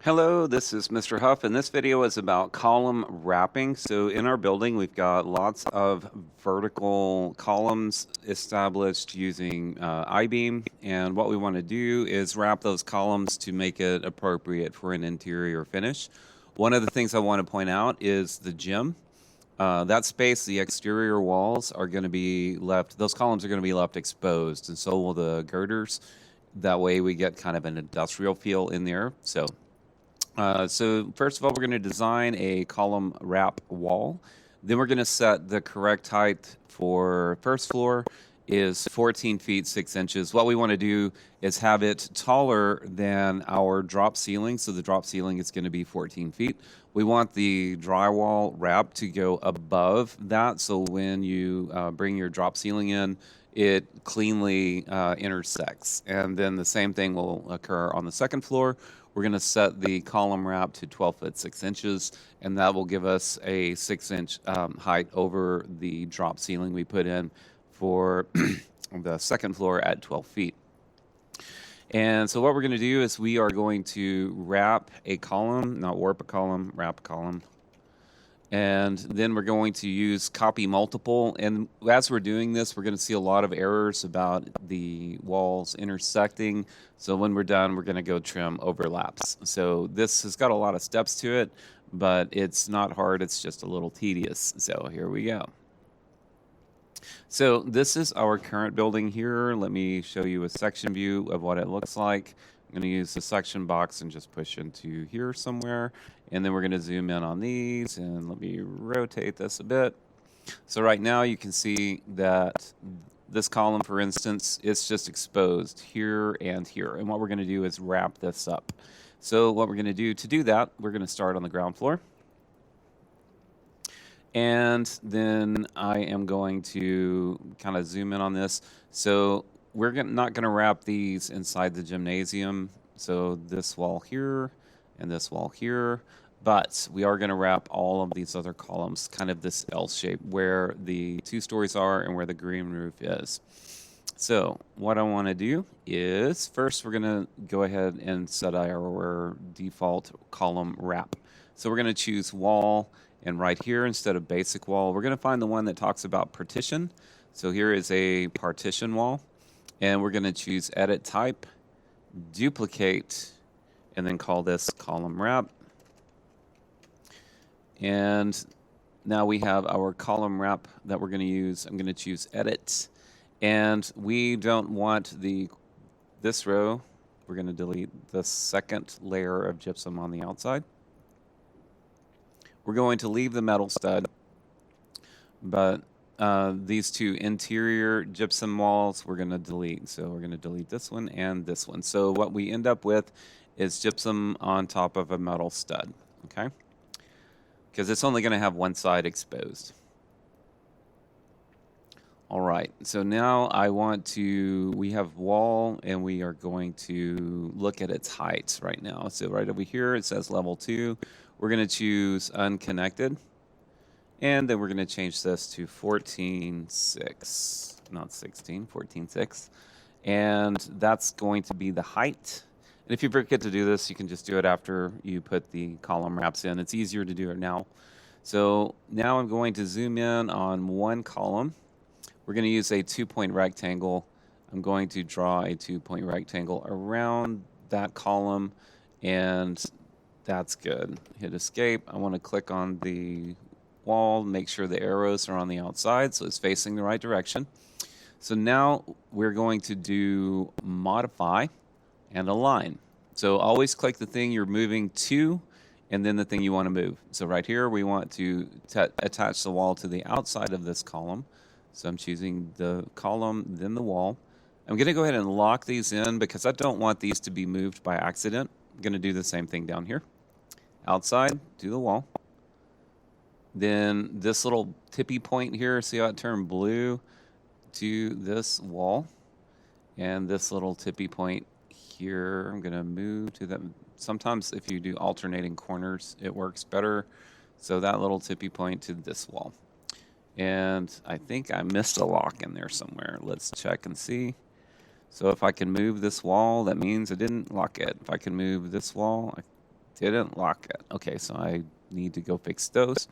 Hello, this is Mr. Huff, and this video is about column wrapping. So in our building, we've got lots of vertical columns established using I-beam, and what we want to do is wrap those columns to make it appropriate for an interior finish. One of the things I want to point out is the gym. That space, the exterior walls are going to be left, those columns are going to be left exposed, and so will the girders. That way we get kind of an industrial feel in there. So first of all, we're going to design a column wrap wall. Then we're going to set the correct height for first floor is 14 feet 6 inches. What we want to do is have it taller than our drop ceiling. So the drop ceiling is going to be 14 feet. We want the drywall wrap to go above that. So when you bring your drop ceiling in, it cleanly intersects. And then the same thing will occur on the second floor. We're going to set the column wrap to 12 foot 6 inches, and that will give us a 6-inch height over the drop ceiling we put in for the second floor at 12 feet. And so what we're going to do is we are going to wrap a column, not warp a column, wrap a column. And then we're going to use copy multiple. And as we're doing this, we're going to see a lot of errors about the walls intersecting. So when we're done, we're going to go trim overlaps. So this has got a lot of steps to it, but it's not hard. It's just a little tedious. So here we go. So this is our current building here. Let me show you a section view of what it looks like. I'm going to use the section box and just push into here somewhere. And then we're going to zoom in on these, and let me rotate this a bit. So right now you can see that this column, for instance, it's just exposed here and here. And what we're going to do is wrap this up. So what we're going to do to do that, we're going to start on the ground floor. And then I am going to kind of zoom in on this. So we're not going to wrap these inside the gymnasium. So this wall here and this wall here. But we are going to wrap all of these other columns, kind of this L shape, where the 2 stories are and where the green roof is. So what I want to do is first we're going to go ahead and set our default column wrap. So we're going to choose wall. And right here, instead of basic wall, we're going to find the one that talks about partition. So here is a partition wall. And we're going to choose edit type, duplicate, and then call this column wrap. And now we have our column wrap that we're going to use. I'm going to choose edit. And we don't want this row. We're going to delete the second layer of gypsum on the outside. We're going to leave the metal stud, but these 2 interior gypsum walls we're going to delete. So we're going to delete this one and this one. So what we end up with is gypsum on top of a metal stud, okay? Because it's only going to have one side exposed. All right, so now we have wall, and we are going to look at its height right now. So right over here, it says level 2. We're going to choose unconnected, and then we're going to change this to 14.6, not 16, 14.6. And that's going to be the height. And if you forget to do this, you can just do it after you put the column wraps in. It's easier to do it now. So now I'm going to zoom in on one column. We're going to use a 2-point rectangle. I'm going to draw a 2-point rectangle around that column, and that's good. Hit escape. I want to click on the wall, make sure the arrows are on the outside so it's facing the right direction. So now we're going to do modify and align. So always click the thing you're moving to and then the thing you want to move. So right here we want to attach the wall to the outside of this column. So I'm choosing the column, then the wall. I'm going to go ahead and lock these in because I don't want these to be moved by accident. I'm going to do the same thing down here. Outside, do the wall. Then this little tippy point here, see how it turned blue to this wall. And this little tippy point here, I'm going to move to that. Sometimes if you do alternating corners, it works better. So that little tippy point to this wall. And I think I missed a lock in there somewhere. Let's check and see. So if I can move this wall, that means I didn't lock it. If I can move this wall, didn't lock it. Okay, so I need to go fix those.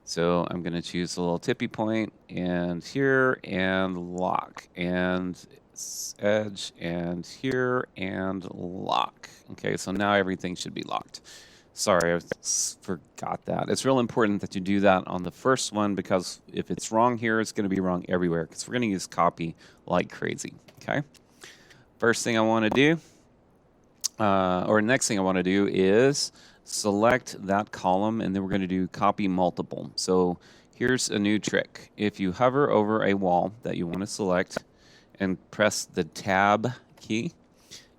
So I'm going to choose a little tippy point and here and lock and edge and here and lock. Okay, so now everything should be locked. Sorry, I forgot that. It's real important that you do that on the first one because if it's wrong here, it's going to be wrong everywhere because we're going to use copy like crazy. Okay, first thing I want to do, or next thing I want to do is select that column and then we're going to do copy multiple. So here's a new trick. If you hover over a wall that you want to select and press the tab key,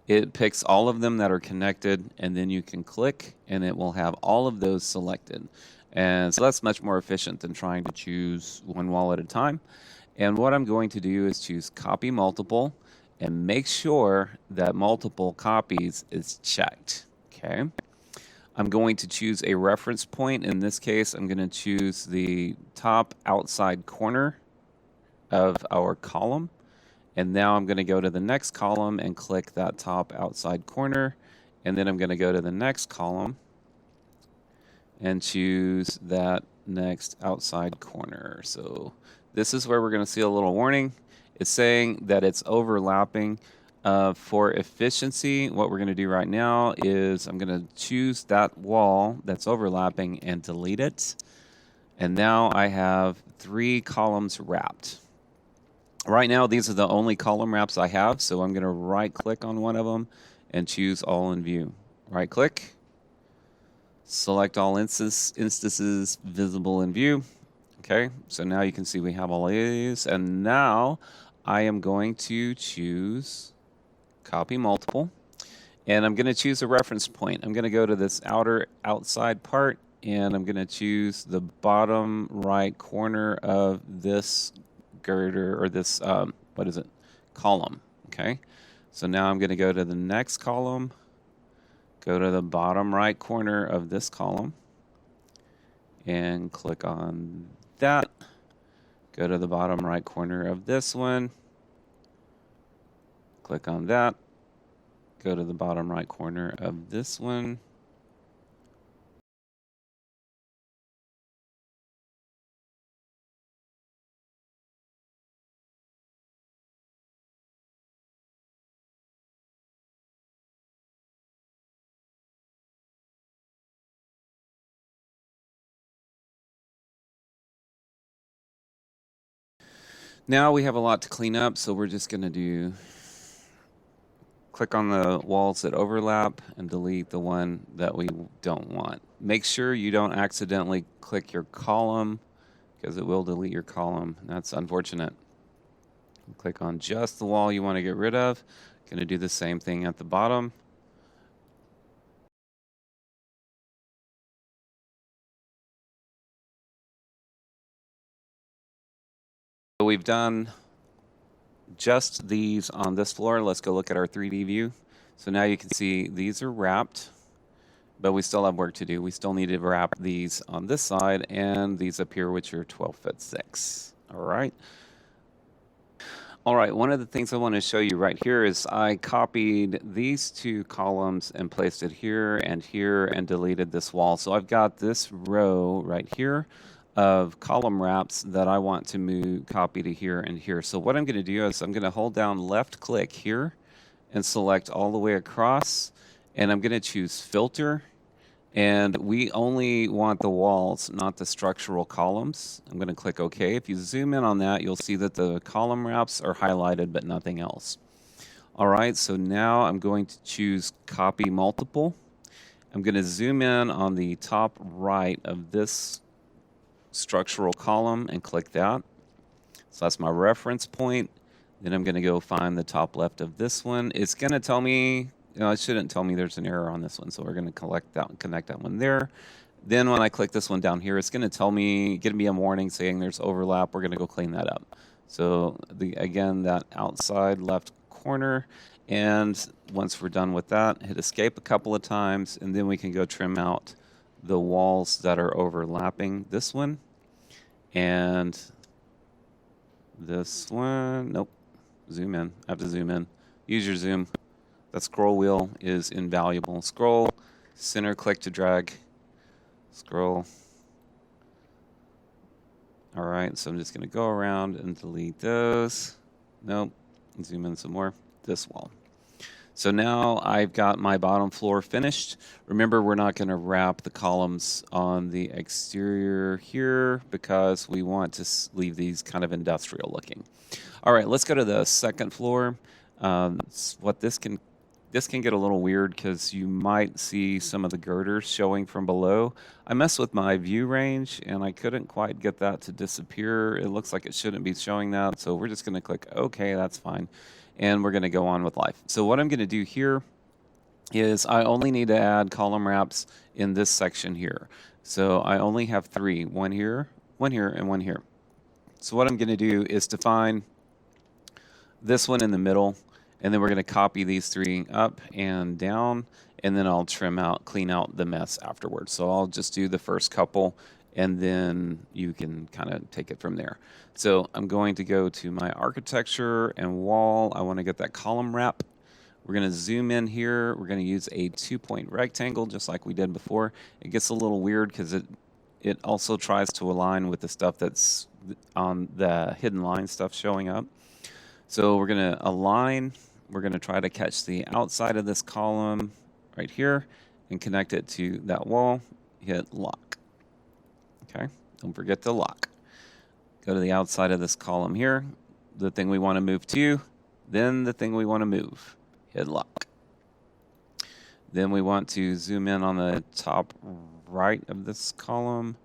it picks all of them that are connected and then you can click and it will have all of those selected. And so that's much more efficient than trying to choose one wall at a time. And what I'm going to do is choose copy multiple and make sure that multiple copies is checked. Okay. I'm going to choose a reference point. In this case, I'm going to choose the top outside corner of our column. And now I'm going to go to the next column and click that top outside corner. And then I'm going to go to the next column and choose that next outside corner. So this is where we're going to see a little warning. It's saying that it's overlapping. For efficiency, what we're going to do right now is I'm going to choose that wall that's overlapping and delete it. And now I have 3 columns wrapped. Right now, these are the only column wraps I have, so I'm going to right-click on one of them and choose All in View. Right-click, select all instances visible in view. Okay, so now you can see we have all of these, and now I am going to choose copy multiple, and I'm going to choose a reference point. I'm going to go to this outside part, and I'm going to choose the bottom right corner of this girder or this column. Okay, so now I'm going to go to the next column, go to the bottom right corner of this column and click on that. Go to the bottom right corner of this one, click on that, go to the bottom right corner of this one. Now we have a lot to clean up, so we're just going to click on the walls that overlap and delete the one that we don't want. Make sure you don't accidentally click your column because it will delete your column. That's unfortunate. Click on just the wall you want to get rid of. Going to do the same thing at the bottom. So we've done just these on this floor. Let's go look at our 3D view. So now you can see these are wrapped, but we still have work to do. We still need to wrap these on this side and these up here, which are 12'6". All right. All right, one of the things I want to show you right here is I copied these 2 columns and placed it here and deleted this wall. So I've got this row right here of column wraps that I want to move, copy to here and here. So what I'm going to do is I'm going to hold down left click here and select all the way across, and I'm going to choose filter. And we only want the walls, not the structural columns. I'm going to click OK. If you zoom in on that, you'll see that the column wraps are highlighted, but nothing else. All right, so now I'm going to choose copy multiple. I'm going to zoom in on the top right of this structural column and click that. So that's my reference point. Then I'm going to go find the top left of this one. It's going to tell me, it shouldn't tell me there's an error on this one, so we're going to connect that one there. Then when I click this one down here, it's going to tell me, give me a warning saying there's overlap. We're going to go clean that up. So again, that outside left corner, and once we're done with that, hit escape a couple of times, and then we can go trim out the walls that are overlapping this one and this one. Nope, zoom in. I have to zoom in. Use your zoom. That scroll wheel is invaluable. Scroll, center click to drag, scroll. All right, so I'm just going to go around and delete those. Nope, zoom in some more. This wall. So now I've got my bottom floor finished. Remember, we're not going to wrap the columns on the exterior here because we want to leave these kind of industrial looking. All right, let's go to the second floor. This can get a little weird because you might see some of the girders showing from below. I messed with my view range and I couldn't quite get that to disappear. It looks like it shouldn't be showing that, so we're just going to click OK, that's fine. And we're going to go on with life. So what I'm going to do here is I only need to add column wraps in this section here. So I only have 3, one here, and one here. So what I'm going to do is define this one in the middle, and then we're going to copy these 3 up and down, and then I'll clean out the mess afterwards. So I'll just do the first couple, and then you can kind of take it from there. So I'm going to go to my architecture and wall. I want to get that column wrap. We're going to zoom in here. We're going to use a 2-point rectangle just like we did before. It gets a little weird because it also tries to align with the stuff that's on the hidden line stuff showing up. So we're going to align. We're going to try to catch the outside of this column right here and connect it to that wall. Hit lock. Okay, don't forget to lock. Go to the outside of this column here, the thing we want to move to, then the thing we want to move. Hit lock. Then we want to zoom in on the top right of this column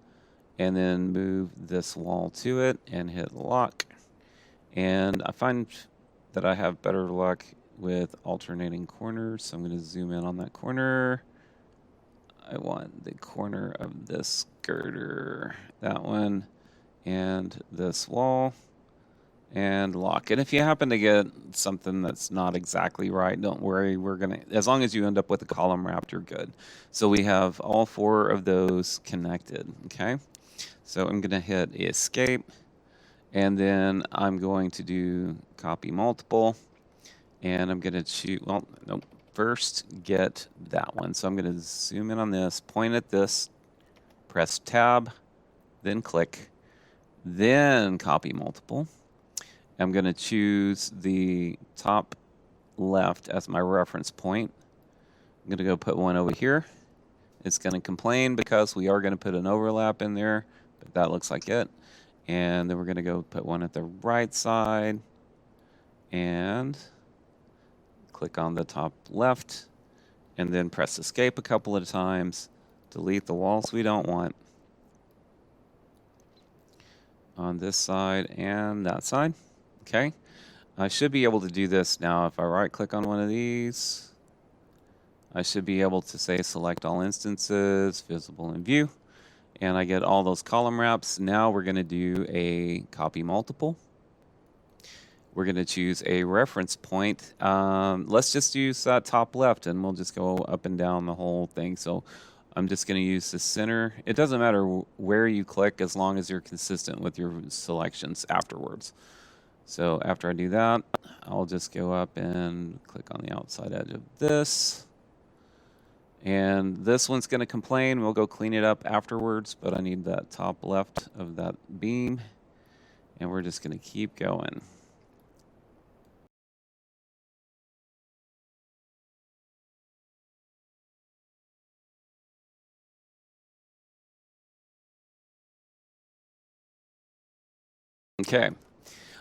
and then move this wall to it and hit lock. And I find that I have better luck with alternating corners, so I'm going to zoom in on that corner. I want the corner of this girder, that one, and this wall, and lock. And if you happen to get something that's not exactly right, don't worry. We're going to, as long as you end up with a column wrap, you're good. So we have all 4 of those connected, okay? So I'm going to hit escape. And then I'm going to do copy multiple, and I'm going to choose, well, nope, first get that one. So I'm going to zoom in on this, point at this, press tab, then click, then copy multiple. I'm going to choose the top left as my reference point. I'm going to go put one over here. It's going to complain because we are going to put an overlap in there, but that looks like it. And then we're going to go put one at the right side and click on the top left and then press escape a couple of times. Delete the walls we don't want on this side and that side. Okay. I should be able to do this now. If I right click on one of these, I should be able to say select all instances, visible in view. And I get all those column wraps. Now we're going to do a copy multiple. We're going to choose a reference point. Let's just use that top left, and we'll just go up and down the whole thing. So I'm just going to use the center. It doesn't matter where you click as long as you're consistent with your selections afterwards. So after I do that, I'll just go up and click on the outside edge of this. And this one's going to complain. We'll go clean it up afterwards, but I need that top left of that beam. And we're just going to keep going. Okay.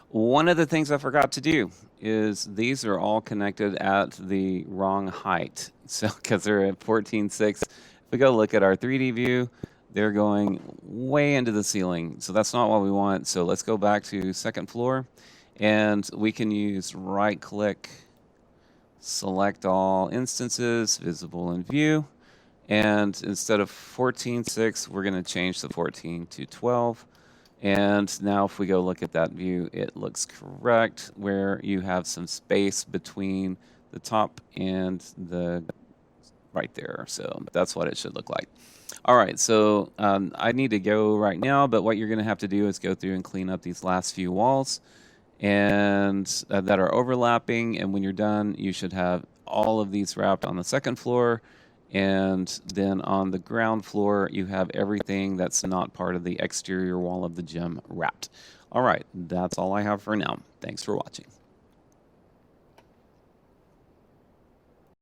One of the things I forgot to do is these are all connected at the wrong height. So, because they're at 14.6. If we go look at our 3D view, they're going way into the ceiling. So that's not what we want. So let's go back to second floor, and we can use right click, select all instances, visible in view. And instead of 14.6, we're going to change the 14 to 12. And now if we go look at that view, it looks correct where you have some space between the top and the right there. So that's what it should look like. All right, so I need to go right now, but what you're going to have to do is go through and clean up these last few walls and that are overlapping. And when you're done, you should have all of these wrapped on the second floor And then on the ground floor, you have everything that's not part of the exterior wall of the gym wrapped. All right, that's all I have for now. Thanks for watching.